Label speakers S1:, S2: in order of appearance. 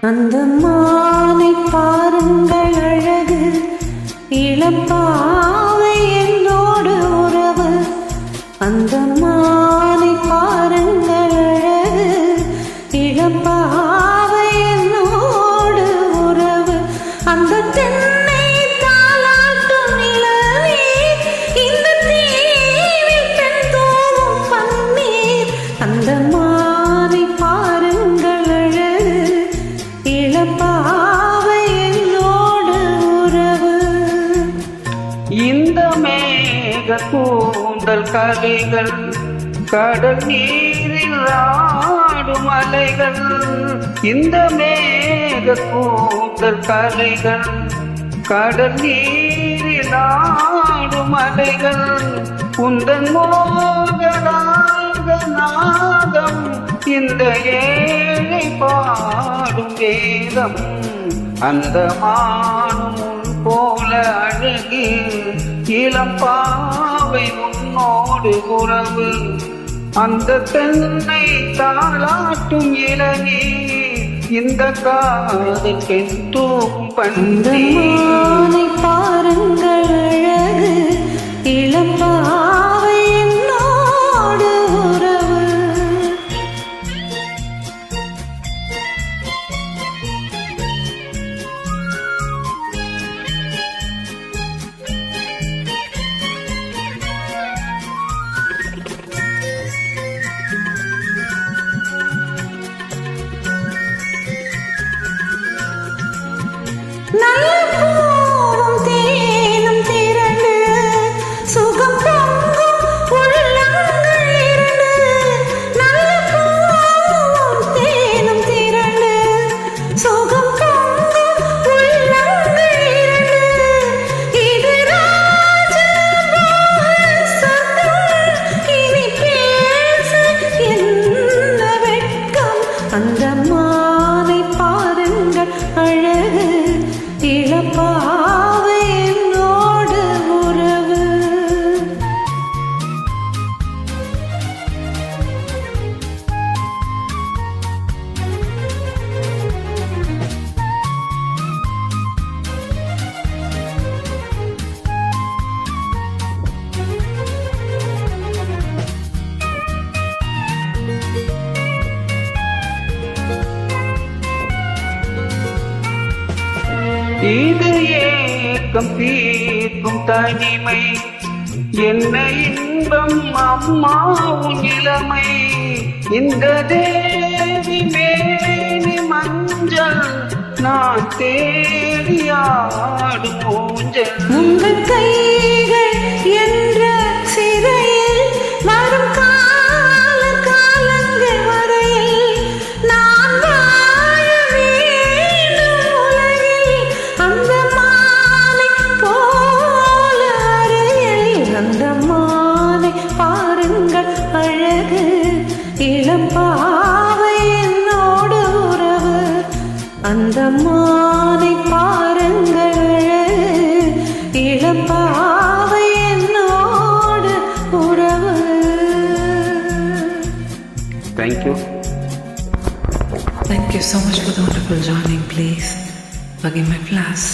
S1: அந்த மானை பாருங்கள் அழகு, இளம்பாவை என்னோடு உறவு. அந்த மானை பாருங்கள் அழகு, இளம்பாவை என்னோடு உறவு. அந்த தென்னை தாலாட்டும் நிலவே, இந்த தீவில் பெண் தோவும் பன்னீர். அந்த மானை பாருங்கள் அழகு, இளம்பாவை என்னோடு உறவு.
S2: இந்த மேக கூந்தல் கலைகள், கடல் நீரில் ஆடும் அலைகள். இந்த மேக கூந்தல் கலைகள், கடல் நீரில் ஆடும் அலைகள். உந்தன் மோகராக நாதம், இந்த ஏழை பாடும் வேதம். அந்த மானும் போல அழகு, இளம்பாவை உன்னோடு உறவு. அந்த தென்னை தாளாட்டும் இளநீர், இந்த காதல் கெட்டும்
S1: பண்டை பாருங்கள் அழகு, இளம்பாவை என்னோடு உறவு. நல்ல பூவும் தேனும் திரண்டு, சுகம் பொங்கும் உள்ளங்கள் இரண்டு. நல்ல பூவும் தேனும் திரண்டு, சுகம் பொங்கும் உள்ளங்கள் இரண்டு. இது ராஜமோகன் சொர்க்கம், இனி பேச என்ன வெட்கம். அந்த மானை பாருங்கள் அழகு, இளம்பாவை என்னோடு உறவு.
S2: இது ஏக்கம் தீர்க்கும் தனிமை, என்ன இன்பம் அம்மா உன் இளமை. இந்த தேவி மேனி மஞ்சள், நான் தேடி ஆடும் ஊஞ்சல்.
S1: உங்கள் கைகள் என்ற சிறையில் வரும் கால காலங்கள் வரையில் நான் வாழ வேண்டும் உலகில். அந்த மானை போல அறையில், அந்த மானை பாருங்கள் அழகு, இளம்பாவை என்னோடு உறவு. அந்த மானை பாருங்கள் அழகு, இளம்பாவை என்னோடு உறவு.
S2: Thank you.
S3: Thank you so much for the wonderful joining. Please forgive my flaws.